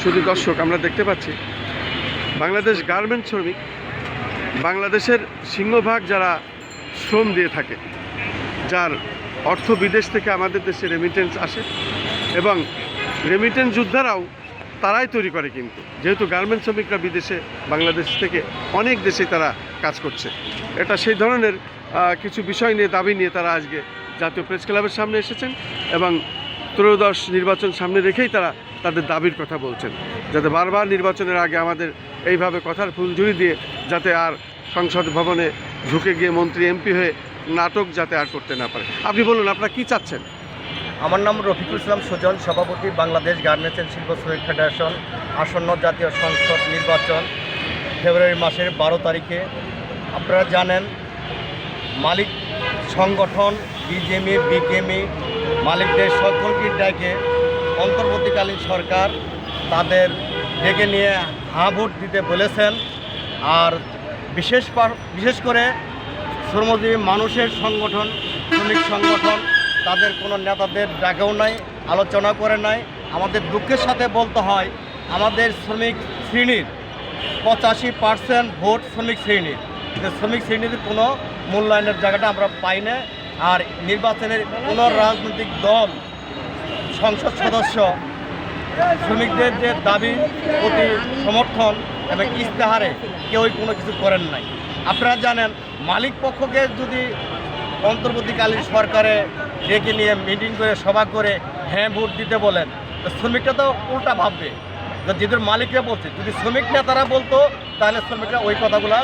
শুধু দর্শক, আমরা দেখতে পাচ্ছি বাংলাদেশ গার্মেন্টস শ্রমিক, বাংলাদেশের সিংহভাগ যারা শ্রম দিয়ে থাকে, যার অর্থ বিদেশ থেকে আমাদের দেশে রেমিটেন্স আসে, এবং রেমিটেন্স যোদ্ধারাও তারাই তৈরি করে। কিন্তু যেহেতু গার্মেন্টস শ্রমিকরা বিদেশে, বাংলাদেশ থেকে অনেক দেশে তারা কাজ করছে, এটা সেই ধরনের কিছু বিষয় নিয়ে, দাবি নিয়ে তারা আজকে জাতীয় প্রেস ক্লাবের সামনে এসেছেন এবং ত্রয়োদশ নির্বাচন সামনে রেখেই তারা তাদের দাবির কথা বলছেন, যাতে বারবার নির্বাচনের আগে আমাদের এইভাবে কথার ফুলঝুরি দিয়ে যাতে আর সংসদ ভবনে ঢুকে গিয়ে মন্ত্রী এমপি হয়ে নাটক যাতে আর করতে না পারে। আপনি বলুন, আপনারা কী চাচ্ছেন? আমার নাম রফিকুল ইসলাম সুজন, সভাপতি বাংলাদেশ গার্মেন্টস অ্যান্ড শিল্প শ্রমিক ফেডারেশন। আসন্ন জাতীয় সংসদ নির্বাচন ফেব্রুয়ারি মাসের 12 তারিখে। আপনারা জানেন, মালিক সংগঠন বিজেএমই, বিকেএমই মালিকদের সকলকে ডেকে অন্তর্বর্তীকালীন সরকার তাদের ডেকে নিয়ে হাঁ ভোট দিতে বলেছেন। আর বিশেষ করে শ্রমজীবী মানুষের সংগঠন, শ্রমিক সংগঠন তাদের কোনো নেতাদের ডাকেও নাই, আলোচনা করে নাই। আমাদের দুঃখের সাথে বলতে হয়, আমাদের শ্রমিক শ্রেণীর 85% ভোট শ্রমিক শ্রেণীর, কিন্তু শ্রমিক শ্রেণীর কোনো মূল্যায়নের জায়গাটা আমরা পাই না। আর নির্বাচনের কোনো রাজনৈতিক দল, সংসদ সদস্য শ্রমিকদের যে দাবি প্রতি সমর্থন এবং ইস্তেহারে কেউই কোনো কিছু করেন নাই। আপনারা জানেন, মালিক পক্ষকে যদি অন্তর্বর্তীকালীন সরকারে ডেকে নিয়ে মিটিং করে, সভা করে হ্যাঁ ভোট দিতে বলেন, তো শ্রমিকরা তো উল্টা ভাববে। যেহেতু মালিকরা বলছে, যদি শ্রমিক নেতারা বলতো তাহলে শ্রমিকরা ওই কথাগুলো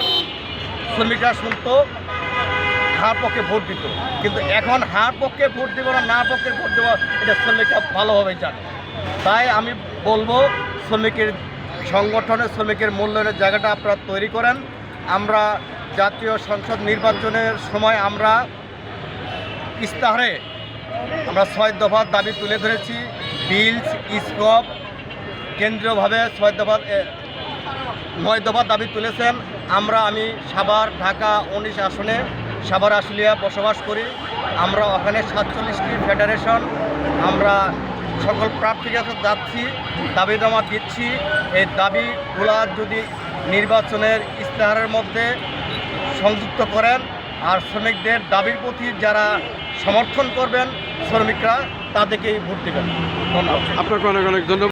শ্রমিকরা শুনতো, হার পক্ষে ভোট দিত। কিন্তু এখন হার পক্ষে ভোট দেবো না, না পক্ষে ভোট দেবো, এটা শ্রমিকরা ভালোভাবে জানে। তাই আমি বলবো, শ্রমিকের সংগঠনের, শ্রমিকের মূল্যায়নের জায়গাটা আপনারা তৈরি করেন। আমরা জাতীয় সংসদ নির্বাচনের সময় আমরা ইস্তাহারে আমরা 6 দফার দাবি তুলে ধরেছি। বিলস, স্কপ, কেন্দ্রীয়ভাবে 9 দফার দাবি তুলেছেন। আমি সাভার, ঢাকা 19 আসনে, সাভার আশুলিয়া বসবাস করি। আমরা ওখানে 47টি ফেডারেশন, আমরা সকল প্রার্থীর কাছে যাচ্ছি, দাবিনামা দিচ্ছি। এই দাবিগুলা যদি নির্বাচনের ইস্তেহারের মধ্যে সংযুক্ত করেন, আর শ্রমিকদের দাবির প্রতি যারা সমর্থন করবেন শ্রমিকরা, তাদেরকেই ভোট দেবেন। ধন্যবাদ। আপনাকে অনেক অনেক ধন্যবাদ।